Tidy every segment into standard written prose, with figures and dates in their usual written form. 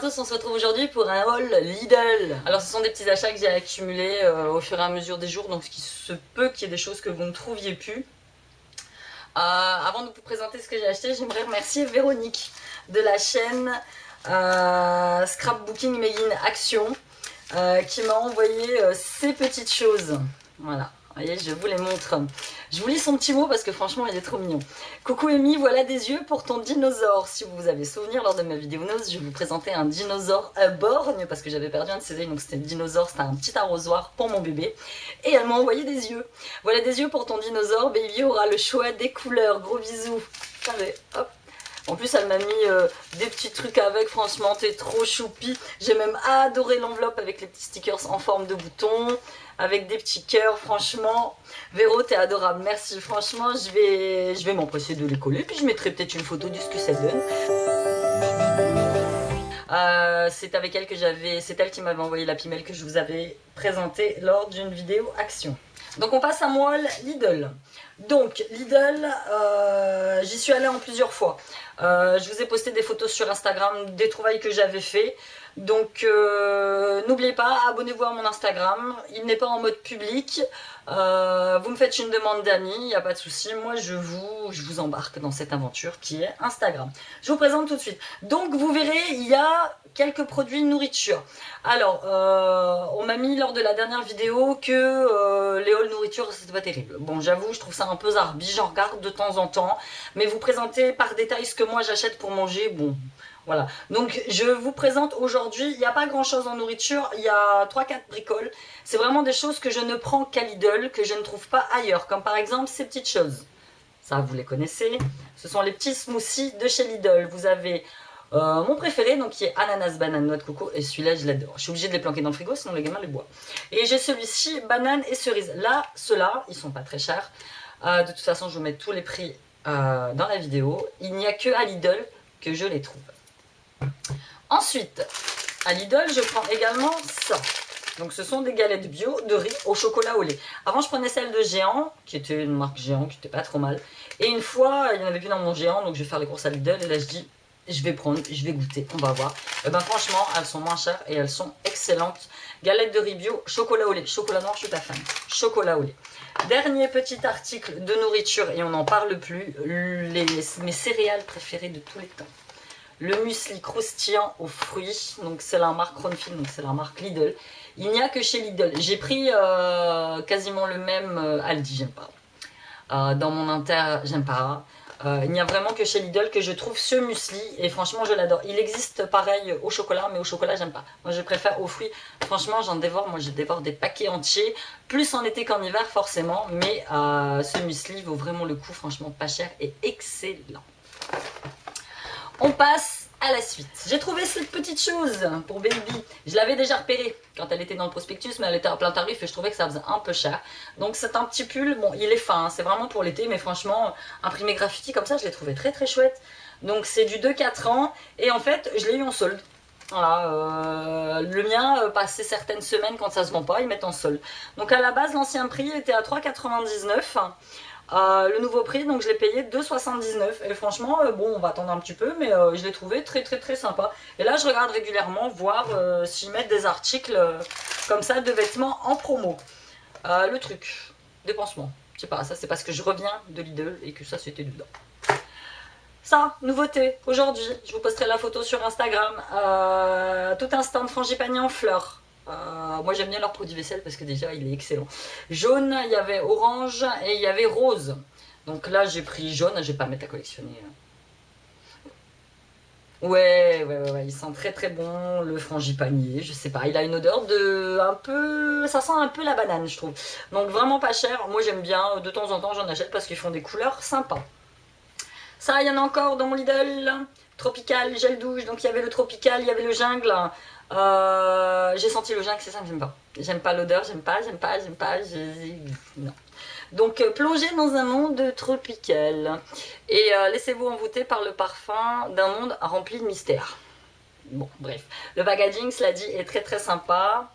tous, on se retrouve aujourd'hui pour un haul Lidl. Alors ce sont des petits achats que j'ai accumulés au fur et à mesure des jours, donc ce qui se peut qu'il y ait des choses que vous ne trouviez plus. Avant de vous présenter ce que j'ai acheté, j'aimerais remercier Véronique de la chaîne Scrapbooking Made in Action qui m'a envoyé ces petites choses. Voilà. Vous voyez, je vous les montre. Je vous lis son petit mot parce que franchement, il est trop mignon. Coucou Amy, voilà des yeux pour ton dinosaure. Si vous avez souvenir, lors de ma vidéo nose, je vous présentais un dinosaure à borgne parce que j'avais perdu un de ses yeux, donc c'était le dinosaure, c'était un petit arrosoir pour mon bébé. Et elle m'a envoyé des yeux. Voilà des yeux pour ton dinosaure. Baby aura le choix des couleurs. Gros bisous. Allez, hop. En plus, elle m'a mis des petits trucs avec, franchement, t'es trop choupi. J'ai même adoré l'enveloppe avec les petits stickers en forme de bouton, avec des petits cœurs, franchement. Véro, t'es adorable, merci. Franchement, je vais m'empresser de les coller, puis je mettrai peut-être une photo de ce que ça donne. C'est avec elle que c'est elle qui m'avait envoyé la pimelle que je vous avais présentée lors d'une vidéo action. Donc on passe à moi, Lidl. Donc Lidl, j'y suis allée en plusieurs fois. Je vous ai posté des photos sur Instagram des trouvailles que j'avais fait. Donc n'oubliez pas, abonnez-vous à mon Instagram. Il n'est pas en mode public. Vous me faites une demande d'amis, il n'y a pas de souci. Moi je vous embarque dans cette aventure qui est Instagram. Je vous présente tout de suite. Donc vous verrez, il y a quelques produits de nourriture. Alors, on m'a mis lors de la dernière vidéo que les hauls nourriture c'était pas terrible. Bon, j'avoue, je trouve ça un peu zarbi, j'en regarde de temps en temps. Mais vous présentez par détail ce que moi j'achète pour manger, bon, voilà. Donc, je vous présente aujourd'hui, il n'y a pas grand chose en nourriture, il y a 3-4 bricoles. C'est vraiment des choses que je ne prends qu'à Lidl, que je ne trouve pas ailleurs. Comme par exemple ces petites choses. Ça, vous les connaissez. Ce sont les petits smoothies de chez Lidl. Vous avez mon préféré, donc qui est ananas, banane, noix de coco, et celui-là je l'adore. Je suis obligée de les planquer dans le frigo, sinon les gamins les boivent. Et j'ai celui-ci, banane et cerise. Là, ceux-là, ils sont pas très chers. De toute façon, je vous mets tous les prix dans la vidéo. Il n'y a que à Lidl que je les trouve. Ensuite, à Lidl, je prends également ça. Donc ce sont des galettes bio de riz au chocolat au lait. Avant je prenais celle de Géant, qui était une marque Géant, qui était pas trop mal. Et une fois, il n'y en avait plus dans mon Géant, donc je vais faire les courses à Lidl. Et là je dis, je vais prendre, je vais goûter, on va voir. Et ben franchement, elles sont moins chères et elles sont excellentes. Galettes de riz bio, chocolat au lait. Chocolat noir, je suis ta fan. Chocolat au lait. Dernier petit article de nourriture, et on n'en parle plus, mes céréales préférées de tous les temps. Le muesli croustillant aux fruits, donc c'est la marque Ronfil, donc c'est la marque Lidl. Il n'y a que chez Lidl. J'ai pris quasiment le même Aldi, j'aime pas. Dans mon Inter, j'aime pas. Il n'y a vraiment que chez Lidl que je trouve ce muesli et franchement je l'adore. Il existe pareil au chocolat, mais au chocolat j'aime pas. Moi je préfère aux fruits. Franchement j'en dévore, moi je dévore des paquets entiers. Plus en été qu'en hiver forcément, mais ce muesli vaut vraiment le coup, franchement pas cher et excellent. On passe à la suite. J'ai trouvé cette petite chose pour Baby. Je l'avais déjà repérée quand elle était dans le prospectus, mais elle était à plein tarif et je trouvais que ça faisait un peu cher. Donc c'est un petit pull, bon il est fin, hein, c'est vraiment pour l'été, mais franchement, imprimé graffiti comme ça, je l'ai trouvé très très chouette. Donc c'est du 2-4 ans et en fait, je l'ai eu en solde. Voilà, le mien, passé certaines semaines quand ça se vend pas, ils mettent en solde. Donc à la base, l'ancien prix était à 3,99 €. Le nouveau prix, donc je l'ai payé 2,79 € et franchement bon on va attendre un petit peu mais je l'ai trouvé très très très sympa et là je regarde régulièrement voir s'ils mettent des articles comme ça de vêtements en promo. Le truc des pansements, je sais pas, ça c'est parce que je reviens de Lidl et que ça c'était dedans. Ça, nouveauté, aujourd'hui, je vous posterai la photo sur Instagram, tout un stand frangipanier en fleurs. Moi j'aime bien leur produit vaisselle parce que déjà il est excellent. Jaune, il y avait orange et il y avait rose. Donc là j'ai pris jaune, je vais pas mettre à collectionner. Ouais, il sent très très bon le frangipanier, je sais pas, il a une odeur de un peu, ça sent un peu la banane je trouve. Donc vraiment pas cher, moi j'aime bien, de temps en temps j'en achète parce qu'ils font des couleurs sympas. Ça, il y en a encore dans mon Lidl. Tropical, gel douche. Donc il y avait le tropical, il y avait le jungle. J'ai senti le jungle, c'est ça que j'aime pas. J'aime pas l'odeur, j'aime pas. Non. Donc plongez dans un monde tropical. Et laissez-vous envoûter par le parfum d'un monde rempli de mystères. Bon, bref. Le packaging, cela dit, est très très sympa.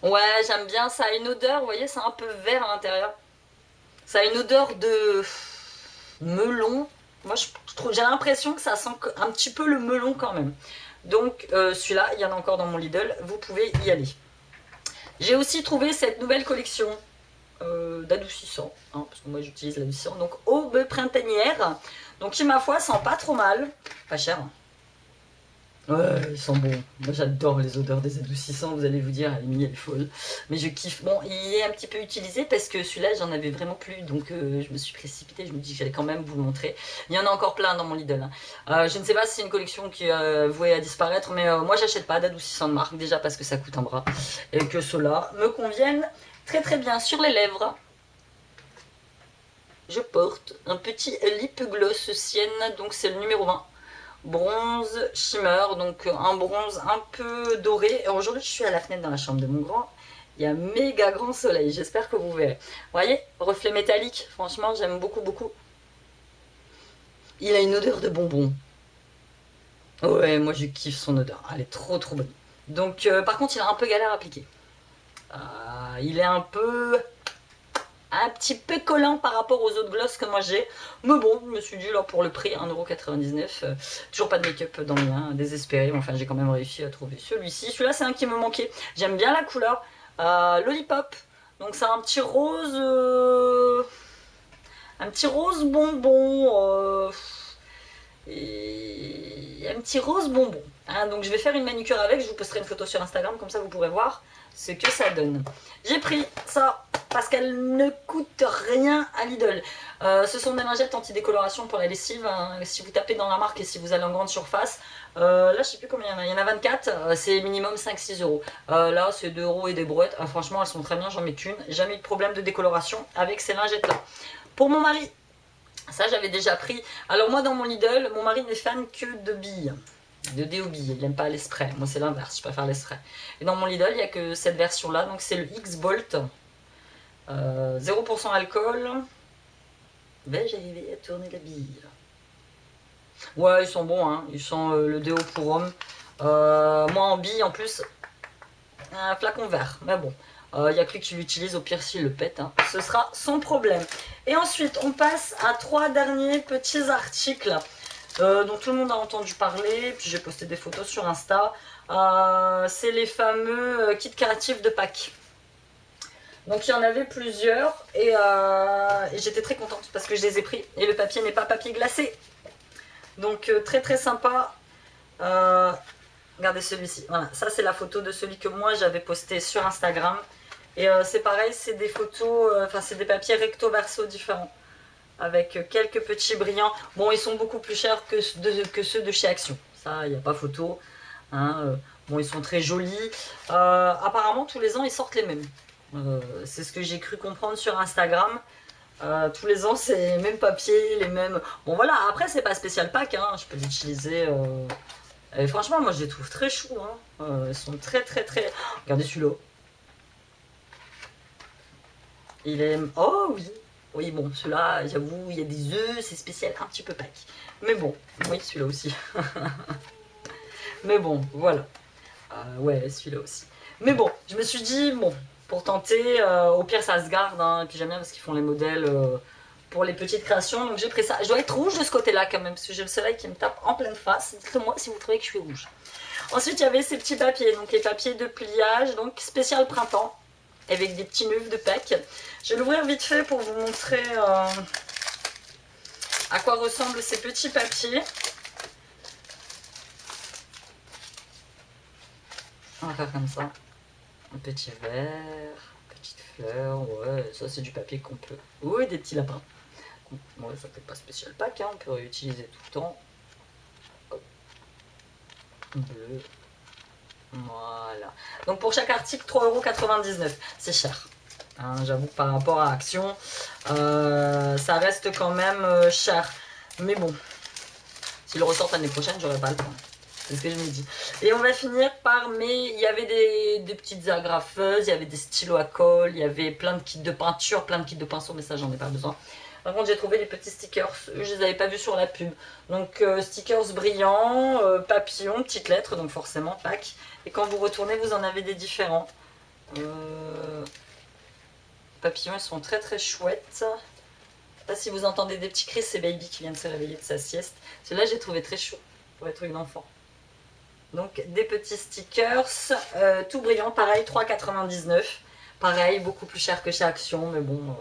Ouais, j'aime bien. Ça a une odeur, vous voyez, c'est un peu vert à l'intérieur. Ça a une odeur de melon, Moi, j'ai l'impression que ça sent un petit peu le melon quand même. Donc, celui-là, il y en a encore dans mon Lidl. Vous pouvez y aller. J'ai aussi trouvé cette nouvelle collection d'adoucissant, hein, parce que moi j'utilise l'adoucissant, donc aube printanière, donc qui ma foi sent pas trop mal, pas cher, hein. Ouais, ils sont bons, moi j'adore les odeurs des adoucissants, vous allez vous dire, Amy elle est folle, mais je kiffe. Bon, il est un petit peu utilisé parce que celui-là j'en avais vraiment plus, donc je me suis précipitée, je me dis que j'allais quand même vous le montrer. Il y en a encore plein dans mon Lidl, hein. Je ne sais pas si c'est une collection qui est vouée à disparaître, mais moi j'achète pas d'adoucissant de marque, déjà parce que ça coûte un bras, et que ceux-là me conviennent très très bien. Sur les lèvres, je porte un petit lip gloss Sienne, donc c'est le numéro 20. Bronze shimmer, donc un bronze un peu doré. Et aujourd'hui, je suis à la fenêtre dans la chambre de mon grand. Il y a méga grand soleil, j'espère que vous verrez. Vous voyez, reflet métallique, franchement, j'aime beaucoup, beaucoup. Il a une odeur de bonbon. Ouais, moi je kiffe son odeur, elle est trop trop bonne. Donc, par contre, il a un peu galère à appliquer. Il est un petit peu collant par rapport aux autres gloss que moi j'ai. Mais bon, je me suis dit là pour le prix, 1,99€, toujours pas de make-up dans le mien, désespéré. Enfin, j'ai quand même réussi à trouver celui-ci. Celui-là, c'est un qui me manquait. J'aime bien la couleur. Lollipop. Donc c'est un petit rose... un petit rose bonbon. Et un petit rose bonbon. Hein, donc je vais faire une manucure avec, je vous posterai une photo sur Instagram, comme ça vous pourrez voir ce que ça donne. J'ai pris ça parce qu'elle ne coûte rien à Lidl. Ce sont des lingettes anti-décoloration pour la lessive, hein. Si vous tapez dans la marque et si vous allez en grande surface, là je sais plus combien il y en a 24, c'est minimum 5-6 euros. Là c'est 2 euros et des brouettes. Franchement elles sont très bien, j'en mets qu'une. Jamais eu de problème de décoloration avec ces lingettes là. Pour mon mari, ça j'avais déjà pris. Alors moi dans mon Lidl, mon mari n'est fan que de billes. De déo billes, il n'aime pas les sprays. Moi c'est l'inverse, je préfère les sprays. Et dans mon Lidl, il n'y a que cette version là, donc c'est le X-Bolt. 0% alcool. Ben j'arrivais à tourner la bille. Ouais, ils sont bons, hein. Ils sont le déo pour homme. Moi en bille en plus, un flacon vert. Mais bon, il n'y a que lui qui l'utilise, au pire s'il le pète, hein. Ce sera son problème. Et ensuite, on passe à 3 derniers petits articles dont tout le monde a entendu parler. Puis j'ai posté des photos sur Insta. C'est les fameux kits créatifs de Pâques. Donc il y en avait plusieurs et j'étais très contente parce que je les ai pris. Et le papier n'est pas papier glacé. Donc très très sympa. Regardez celui-ci. Voilà, ça c'est la photo de celui que moi j'avais posté sur Instagram. Et c'est pareil, c'est des photos, enfin c'est des papiers recto verso différents. Avec quelques petits brillants. Bon, ils sont beaucoup plus chers que ceux de chez Action. Ça, il n'y a pas photo. Hein. Bon, ils sont très jolis. Apparemment, tous les ans, ils sortent les mêmes. C'est ce que j'ai cru comprendre sur Instagram. Tous les ans, c'est les mêmes papiers, les mêmes... Bon, voilà. Après, c'est pas spécial Pâques. Hein. Je peux l'utiliser... Et franchement, moi, je les trouve très choux. Hein. Ils sont très, très, très... Regardez celui-là. Il est... Oh, oui. Oui, bon, celui-là, j'avoue, il y a des œufs, c'est spécial, un petit peu Pâques. Mais bon, oui, celui-là aussi. Mais bon, voilà. Ouais, celui-là aussi. Mais bon, je me suis dit, bon, pour tenter, au pire, ça se garde. Hein, et puis j'aime bien parce qu'ils font les modèles pour les petites créations. Donc j'ai pris ça. Je dois être rouge de ce côté-là quand même, parce que j'ai le soleil qui me tape en pleine face. Dites-le moi si vous trouvez que je suis rouge. Ensuite, il y avait ces petits papiers, donc les papiers de pliage, donc spécial printemps, avec des petits nœuds de Pâques. Je vais l'ouvrir vite fait pour vous montrer à quoi ressemblent ces petits papiers. On va faire comme ça. Un petit verre, petite fleur, ouais, ça c'est du papier qu'on peut... Oui, des petits lapins. Ouais, ça fait pas spécial Pâques, hein, on peut réutiliser tout le temps. Hop. Bleu. Voilà. Donc pour chaque article, 3,99 €. C'est cher. Hein, j'avoue que par rapport à Action, ça reste quand même cher. Mais bon, s'il ressort l'année prochaine, j'aurai pas le temps. C'est ce que je me dis. Et on va finir par il y avait des petites agrafeuses, il y avait des stylos à colle, il y avait plein de kits de peinture, plein de kits de pinceaux, mais ça j'en ai pas besoin. Par contre j'ai trouvé des petits stickers, je les avais pas vus sur la pub. Donc stickers brillants, papillons, petites lettres, donc forcément Pâques. Et quand vous retournez, vous en avez des différents. Papillons, ils sont très très chouettes. sais pas si vous entendez des petits cris, c'est Baby qui vient de se réveiller de sa sieste. Celui-là, j'ai trouvé très chaud pour être une enfant. Donc, des petits stickers, tout brillant, pareil, 3,99 €. Pareil, beaucoup plus cher que chez Action, mais bon...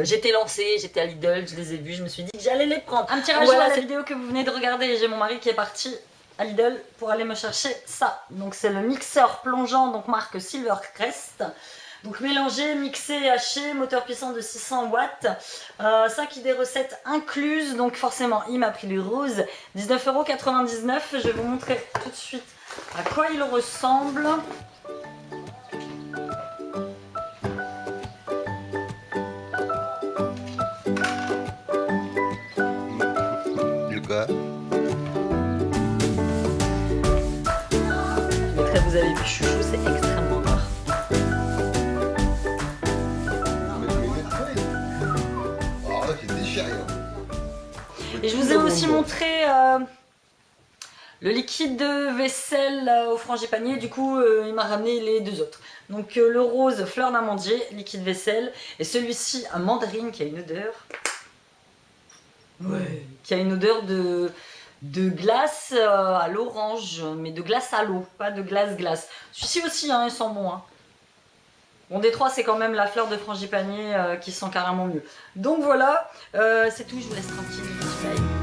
j'étais lancée, j'étais à Lidl, je les ai vus, je me suis dit que j'allais les prendre. Un petit rajout à la vidéo que vous venez de regarder, j'ai mon mari qui est parti à Lidl pour aller me chercher ça. Donc c'est le mixeur plongeant, donc marque Silvercrest. Donc mélangé, mixé, haché, moteur puissant de 600 watts, 5 idées recettes incluses, donc forcément il m'a pris le rose, 19,99 €. Je vais vous montrer tout de suite à quoi il ressemble. Vous avez vu chouchou, c'est extrêmement rare. Et je vous ai aussi montré le liquide de vaisselle au frangipanier. Du coup, il m'a ramené les deux autres. Donc le rose fleur d'amandier, liquide vaisselle, et celui-ci à mandarine qui a une odeur. Ouais. Qui a une odeur de glace à l'orange, mais de glace à l'eau, pas de glace. Celui-ci aussi, hein, il sent bon. Hein. Bon, des trois, c'est quand même la fleur de frangipanier qui sent carrément mieux. Donc voilà, c'est tout, je vous laisse tranquille. Bye.